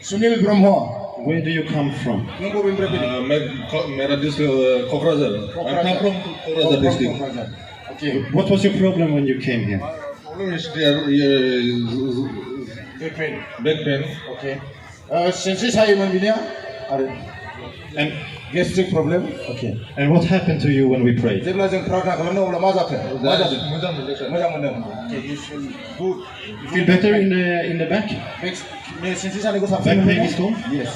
Sunil Brahma. Where do you come from? Mera district Kokrajhar. I come from Kokrajhar district. Okay. What was your problem when you came here? Problem is there Back pain. back pain. Okay. Sensi sayoman binia. And Gastric problem. okay. And what happened to you when we prayed? जेब्ला जों प्रार्थना खालामनो अब्ला मा जाखो? मा जादों? मोजां मोनदों sir. मोजां मोनदों. Okay, you feel good. You feel better in the back? Sensi saनायखौ साबसिन Back pain मोनदों? is gone? Yes.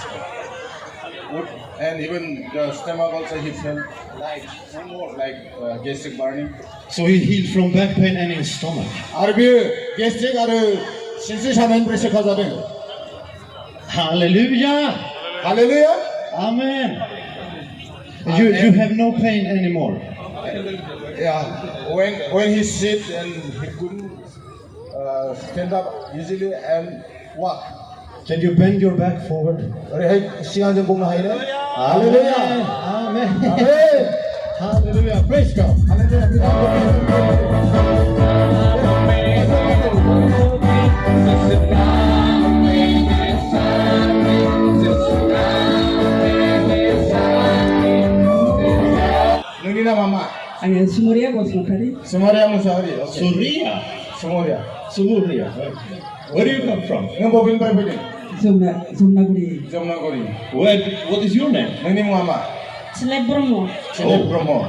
Good. And even the stomach also he felt like more like gastric burning. So he healed from back pain and in stomach. आरो बेयो gastric आरो sensi सानायनिफ्राय सोखा जादों. Hallelujah! Hallelujah. Amen. You have no pain anymore. Yeah. When he sit and he couldn't stand up easily and walk. Can you bend your back forward? 오래해 시간좀 보면 하이네. Hallelujah! Amen. 아멘. Hallelujah! Praise God! 너희 나마마. Angin Sumaria Bosmukari. Sumaria Musahari. Surya. Sumaria. Surya. Where do you come from? Ngambo bin berbeda. Somnaguri. Jamnagori. What is your name? 너희 mama. Celebromo. Celebromo.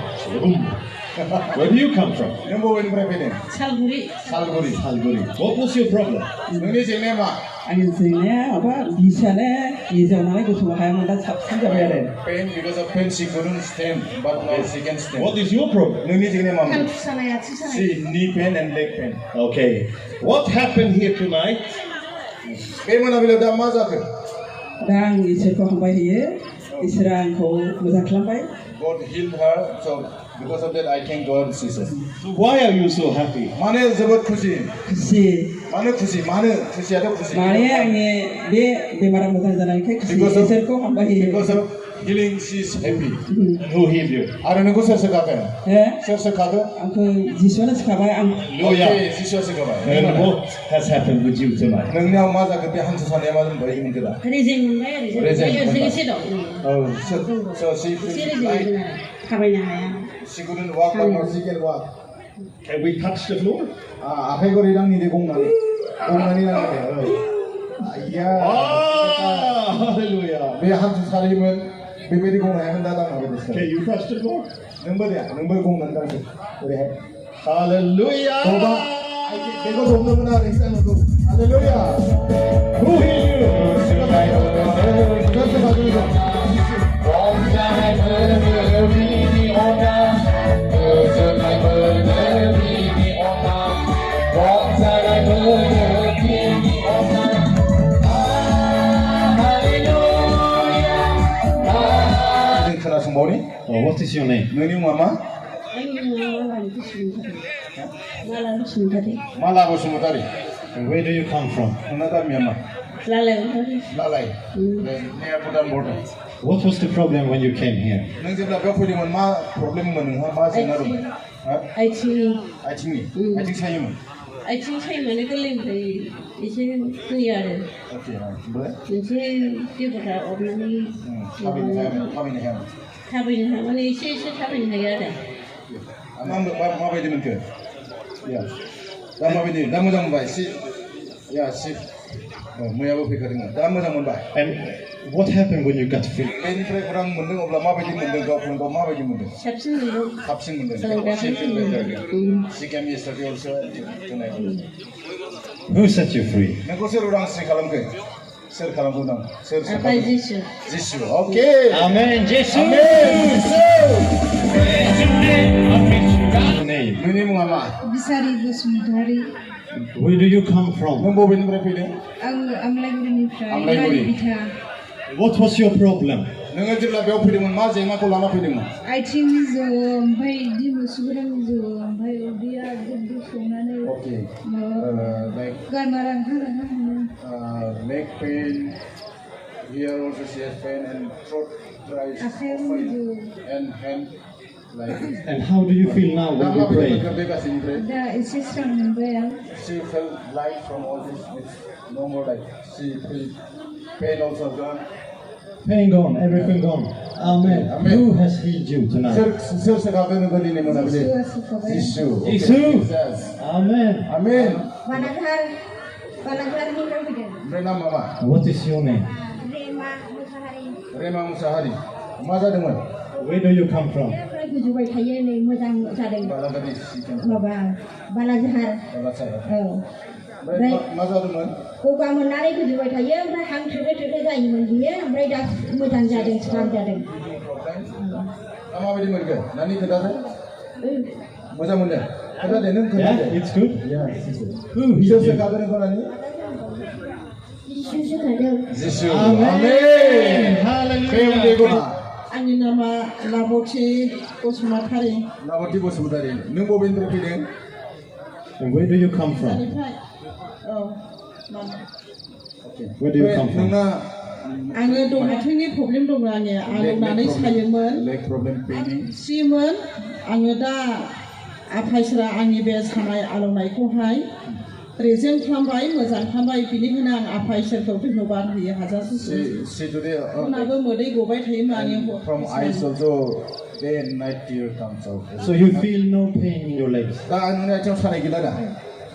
Where do you come from? Ngambo bin berbeda. Salguri. Salgori. Salguri. What was your problem? 너희 jenema. Angin singnya apa bisa nilai kusuhaya manda sabsin jabai. Pain because of pain she couldn't stand, but now she can stand. What is your problem? 너희 jenema. Sana. See knee pain and leg pain. Okay. What happened here tonight? Pain mana bila dah mazak. Dan isirko hambai hiye, isirang ko muzak lambai. God healed her, so because of that I thank God, she says. So why are you so happy? Mane zabat khushi. Kusi. Mana khushi ada khushi. Mari angin be bemara muzak jalan ke kusi. Isirko hambai hiye. Because of healing, she is happy. Who healed you? Ada nunggu ser sekata. Ser sekata. Aku jiswana sekabai ang. Okay, siswa sekata. And what has happened with you tonight? Nengnya mazak kepi hantu sana mazak bagi mungkin. Rezeng Oh, so she feels like she couldn't walk, but now she can walk. Can we touch the floor? Apa yang kau bilang ni dia gongani nang dia. Ya. Hallelujah. Be hantu sana himan, be beri gongani datang apa dia. Can you touch the floor? Number gongani kan tu. Hallelujah. Coba, देखो दोनों बना रहे हैं लोग. Hallelujah. Who healed you? What is your name? 너희 mama? Malah Bosumutari. And where do you come from? Nada Myanmar. Lalai. Near Bhutan border. What was the problem when you came here? Nang jebla kau pergi mana problem mana? Ma senar. I think saya mana. आथिं सायमानो गोरलैनिफ्राय एसे होयो आरो Okay, boleh. मोनसे बेगरा अरनानै थाबायनो हाया. थाबायनो माने एसे थाबायनो हायो आरो माबायदि मोनखो? या दा माबायदि? दा मोजां मोनबाय एसे या एसे मैयाबो फैखादोंमोन दा मोजां मोनबाय. And what happened when you got free? बेनिफ्राय उदां मोनदों अब्ला माबायदि मोनदों गावखौनो गाव माबायदि मोनदों? साबसिन मोनदों. साबसिन मोनदों. She came yesterday also tonight. Who set you free? नोंखौ सोर उदांस्रि खालामखो? सोर खालामखो नों? सोर आफा जिसु. जिसु. Okay. Amen. Jesus. Amen. Name. नोंनि मुङा मा? बिसारि Basumatary. Where do you come from? नों बबेनिफ्राय फैदों? आं आमलाइगुरिनिफ्राय आमलाइगुरि. बिथा. What was your problem? नोङो जेब्ला बेयाव फैदोंमोन मा जेंनाखौ लाना फैदोंमोन? आथिंनि जौ ओमफ्राय दिमु सुगुरनि जौ ओमफ्राय उदैया गुदु संनानै Okay. Like गारमारा ओंखारलाङा leg pain, here also she has pain and throat dry आखाइयाव जौ and hand. Like And how do you feel now when you pray? दा एसे स्रां मोनबाय आं She felt light from all this. It's no more like she felt pain also gone. Pain gone, everything gone. Amen. Amen. Who has healed you tonight? Sir sekaben kali ni mana boleh? Yesus Jesus. Jesus. Amen. Amen. Balaghar hidup dia. Bernama mama. What is your name? Rema Musahari. Rema Musahari. Mana dengan? Where do you come from? Saya gujubai थायो नै मोजां जादों. Balagadi. माबा बालाझार औ ओमफ्राय Mana dengan? गगा मोननानै गुजुबाय थायो ओमफ्राय हां थोदो थोदो जायोमोन बियो ओमफ्राय दा मोजां जादों स्रां जादों Nama beri mereka. Nani kedai? Macam mana? Kedai dia neng kedai. Yeah, it's good. Ya. Who Bisa healed you? sekaben kau nani? Yesus जादों Jesus. Amen. Hallelujah. आंनि नामा लाबथि Basumatary Nawati Bosudari. Neng bobin terpilih. And where do you come from? निफ्राय औ Where do you come from? Nengna आङो दं आथिंनि problem दङ आंनिया आलौनानै सायोमोन leg problem paining. सियोमोन आङो दा आफा इसोरा आंनि बे सानाय आलौनायखौहाय रेजें खालामबाय मोजां खालामबाय बिनिखायनो आं आफा इसोरखौ धन्यबाद होयो हाजासे She today उनाबो मोदै गबाय थायोमोन आंनि from eyes also day and night tear comes out. So you feel no pain in your legs? Dah anu ni macam sana gila dah.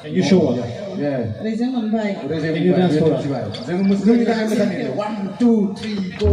Can you show us? Yeah. रेजें मोनबाय Rezeki Can you dance for us? Jangan muslim ni kan macam ni. 1, 2, 3, go.